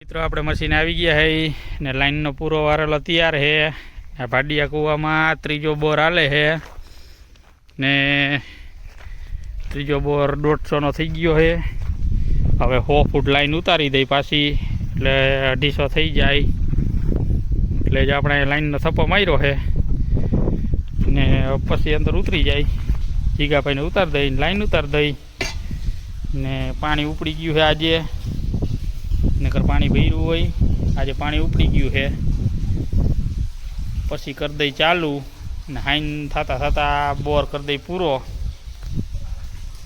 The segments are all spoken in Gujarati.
મિત્રો આપણે મશીન આવી ગયા હે ને લાઈનનો પૂરો વારેલો તૈયાર હે। આ ભાડિયા કૂવામાં ત્રીજો બોર હાલે હે ને ત્રીજો બોર 150નો થઈ ગયો હે। હવે 100 ફૂટ લાઈન ઉતારી દઈ પાછી એટલે 250 થઈ જાય। એટલે જ આપણે લાઈનનો થપ્પો માર્યો હે ને પછી અંદર ઉતરી જાય। જીગાભાઈને ઉતારી દઈ લાઈન ઉતારી દઈ ને પાણી ઉપડી ગયું છે આજે નકર પાણી ભર્યું હોય। આજે પાણી ઉપડી ગયું છે પછી કરી દઈ ચાલુ ને હાઈન થતા થતા બોર કરી દઈ પૂરો।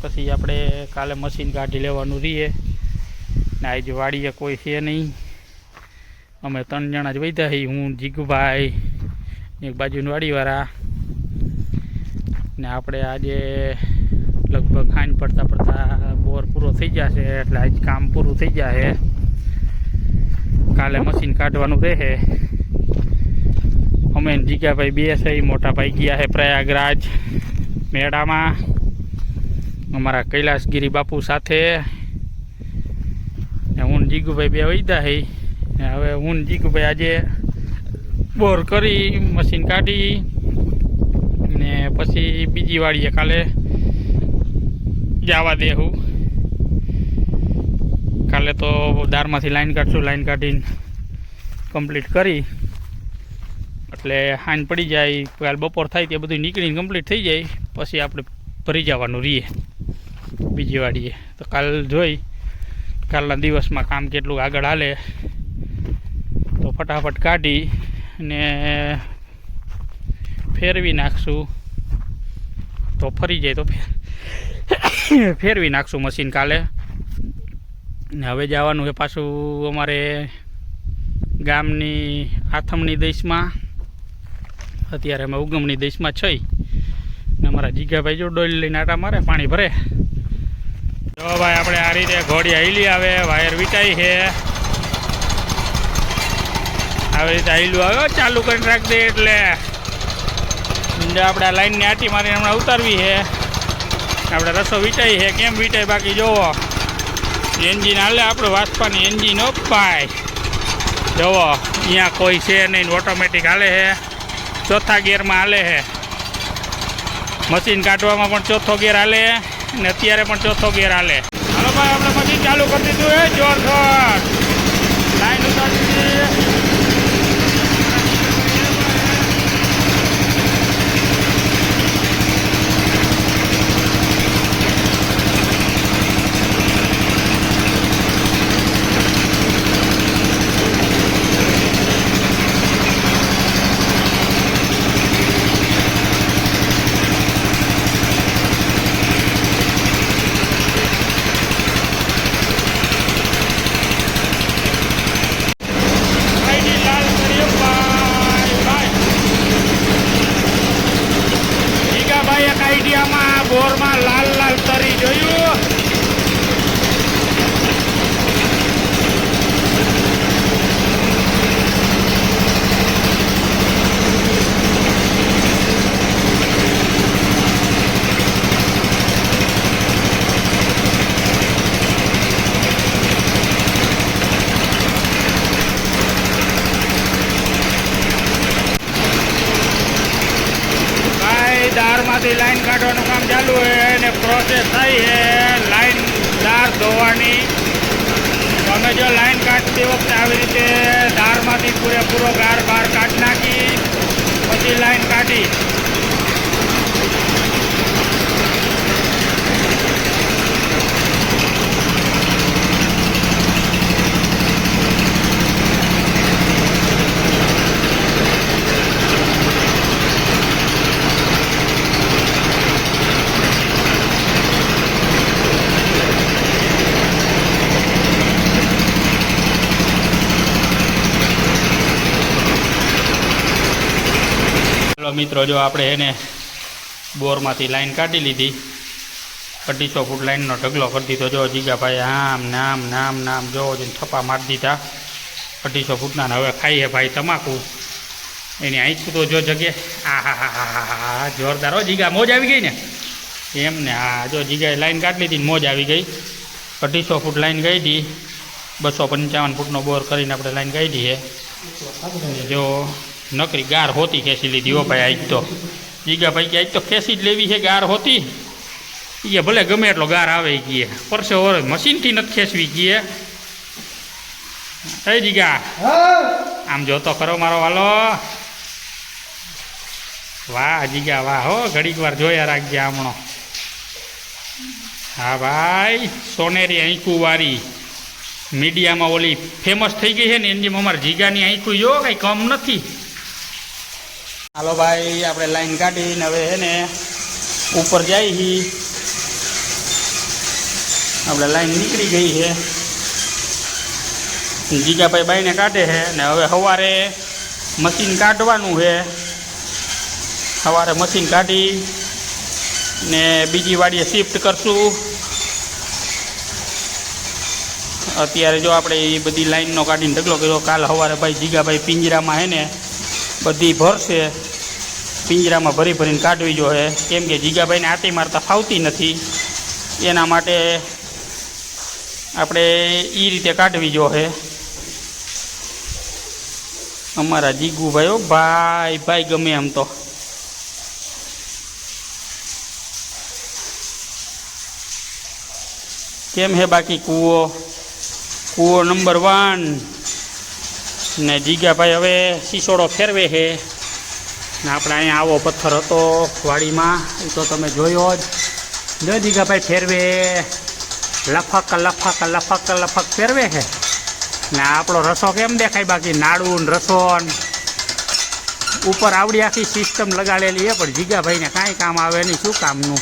પછી આપણે કાલે મશીન કાઢી લેવાનું રહીએ ને આજે વાડીએ કોઈ છે નહીં। અમે 3 જણા જ વૈધા છીએ, હું જીગુભાઈ એક બાજુની વાડીવાળા ને આપણે આજે લગભગ હાઈન પડતા પડતા બોર પૂરો થઈ જશે એટલે આજ કામ પૂરું થઈ જશે। કાલે મશીન કાઢવાનું રહે। અમે જીગાભાઈ બે છે, મોટા ભાઈ ગયા છે પ્રયાગરાજ મેળામાં અમારા કૈલાસગીરી બાપુ સાથે ને હું જીગુભાઈ બે વૈદા છે। હવે હું જીગુભાઈ આજે બોર કરી મશીન કાઢી ને પછી બીજી વાડીએ કાલે જવા દેવું। કાલે તો દારમાંથી લાઈન કાઢશું, લાઈન કાઢીને કમ્પ્લીટ કરી એટલે હાન પડી જાય। કાલ બપોર થાય તે બધું નીકળીને કમ્પ્લીટ થઈ જાય પછી આપણે ભરી જવાનું રહીએ બીજી વાડીએ। તો કાલ જોઈ કાલના દિવસમાં કામ કેટલું આગળ હાલે તો ફટાફટ કાઢી ને ફેરવી નાખશું તો ફરી જાય તો ફેરવી નાખશું મશીન કાલે। ને હવે જવાનું છે પાછું અમારે ગામની આથમણી દેશમાં। અત્યારે અમે ઉગમણી દેશમાં છીએ ને અમારા જીગાભાઈ જો ડોલ લઈને આટા મારે પાણી ભરે। જો ભાઈ આપણે આ રીતે ઘોડી હાઈલી આવે, વાયર વીટાઈ છે આવી રીતે હાઈલું આવે ચાલુ કરીને રાખી દે એટલે આપણે આ લાઈનની આટી મારીને હમણાં ઉતારવી છે। આપણે રસો વીટાઈ છે, કેમ વીટાય બાકી જોવો એન્જિન હાલે આપણે વાસ્પાની એન્જિન ભાઈ જુઓ અહીંયા કોઈ છે નહીં, ઓટોમેટિક હાલે છે, ચોથા ગિયરમાં હાલે છે। મશીન કાઢવામાં પણ ચોથો ગિયર હાલે ને અત્યારે પણ ચોથો ગિયર હાલે। હાલો ભાઈ આપણે મશીન ચાલુ કરી દીધું છે જોરદાર લાઈન ઉતારી દીધી। આઈડિયામાં બોરમાં લાલ લાલ તરી જોયું। દારમાંથી લાઈન કાઢવાનું કામ ચાલુ છે અને પ્રોસેસ થઈ છે લાઈન દાર ધોવાની। અમે જો લાઈન કાઢતી વખતે આવી રીતે દારમાંથી પૂરેપૂરો ગાર બહાર કાઢી નાખી પછી લાઈન કાઢી। મિત્રો જો આપણે એને બોરમાંથી લાઈન કાઢી લીધી, 250 ફૂટ લાઈનનો ઢગલો કરી દીધો। જો જીગાભાઈ આમ નામ નામ નામ જો થપ્પા મારી દીધા 250 ફૂટના। હવે ખાઈએ ભાઈ તમાકુ એની આંખું તો જો જગ્યા આ હા હા હા હા જોરદાર હો જીગા, મોજ આવી ગઈ ને એમ ને। હા જો જીગાએ લાઈન કાઢી લીધી મોજ આવી ગઈ। 250 ફૂટ લાઈન કાઢી 255 ફૂટનો બોર કરીને આપણે લાઈન કાઢી છે. જો નકરી ગાર હોતી ખેંચી લીધી હો ભાઈ. આજ તો જીગાભાઈ કે આજ તો ખેંચી જ લેવી છે ગાર હોતી. એ ભલે ગમે એટલો ગાર આવે ગઈએ પરસે ઓર મશીનથી નથી ખેંચવી ગઈએ. એ જીગા આમ જોતો ખરો મારો વાલો. વાહ જીગા વાહ હો. ઘડીક વાર જોયા રાખજે હમણો. હા ભાઈ સોનેરી આંખું વાળી મીડિયામાં ઓલી ફેમસ થઈ ગઈ છે ને એની અમારે જીગાની આંખું જો કંઈ કમ નથી. હાલો ભાઈ આપણે લાઈન કાઢીને હવે હે ને ઉપર જાય હી. આપણે લાઈન નીકળી ગઈ છે. જીગાભાઈ બાઈને કાઢે છે ને હવે સવારે મશીન કાઢવાનું છે. સવારે મશીન કાઢી ને બીજી વાડીએ શિફ્ટ કરશું. અત્યારે જો આપણે એ બધી લાઈનનો કાઢીને ઢગલો કર્યો. કાલ સવારે ભાઈ જીગાભાઈ પિંજરામાં હે ને બધી ભરશે. પિંજરામાં ભરી ભરીને કાઢવી જોઈએ કેમ કે જીગાભાઈને આટી મારતા ફાવતી નથી. એના માટે આપણે એ રીતે કાઢવી જોઈએ. અમારા જીગુભાઈ ભાઈ ભાઈ ગમે એમ તો. કેમ હે બાકી કૂવો નંબર 1 ને જીગાભાઈ હવે શીશોડો ફેરવે છે ને આપણે અહીંયા આવો પથ્થર હતો વાડીમાં એ તો તમે જોયો જ. જો જીગાભાઈ ફેરવે લફક લફક લફક લફક ફેરવે છે ને આપણો રસો કેમ દેખાય બાકી નાડું રસો ઉપર આવડી આખી સિસ્ટમ લગાડેલી છે પણ જીગાભાઈને કાંઈ કામ આવે નહીં. શું કામનું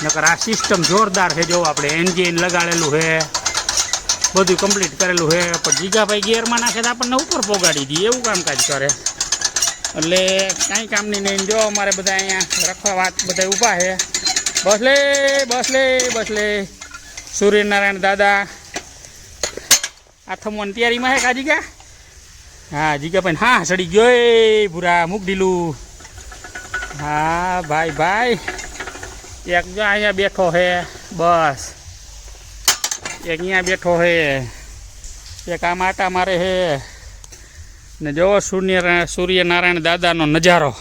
નકર આ સિસ્ટમ જોરદાર છે. જો આપણે એન્જિન લગાડેલું છે બધું કમ્પ્લીટ કરેલું છે પણ જીગાભાઈ ગિયરમાં નાખે તો આપણને ઉપર પોગાડી દઈએ એવું કામકાજ કરે એટલે કાંઈ કામની નહીં. જો અમારે બધા અહીંયા રખવા વાત બધા ઊભા છે. બસ લે સૂર્યનારાયણ દાદા આ થમવાની તૈયારીમાં છે કા જીગા? હા જીગાભાઈ હા સડી ગયો એ ભૂરા મૂક ઢીલું. હા ભાઈ એક જો અહીંયા બેઠો છે બસ. એક અહીંયા બેઠો છે. એક આમ આટા મારે છે ને જો સૂર્યનારાયણ દાદાનો નજારો.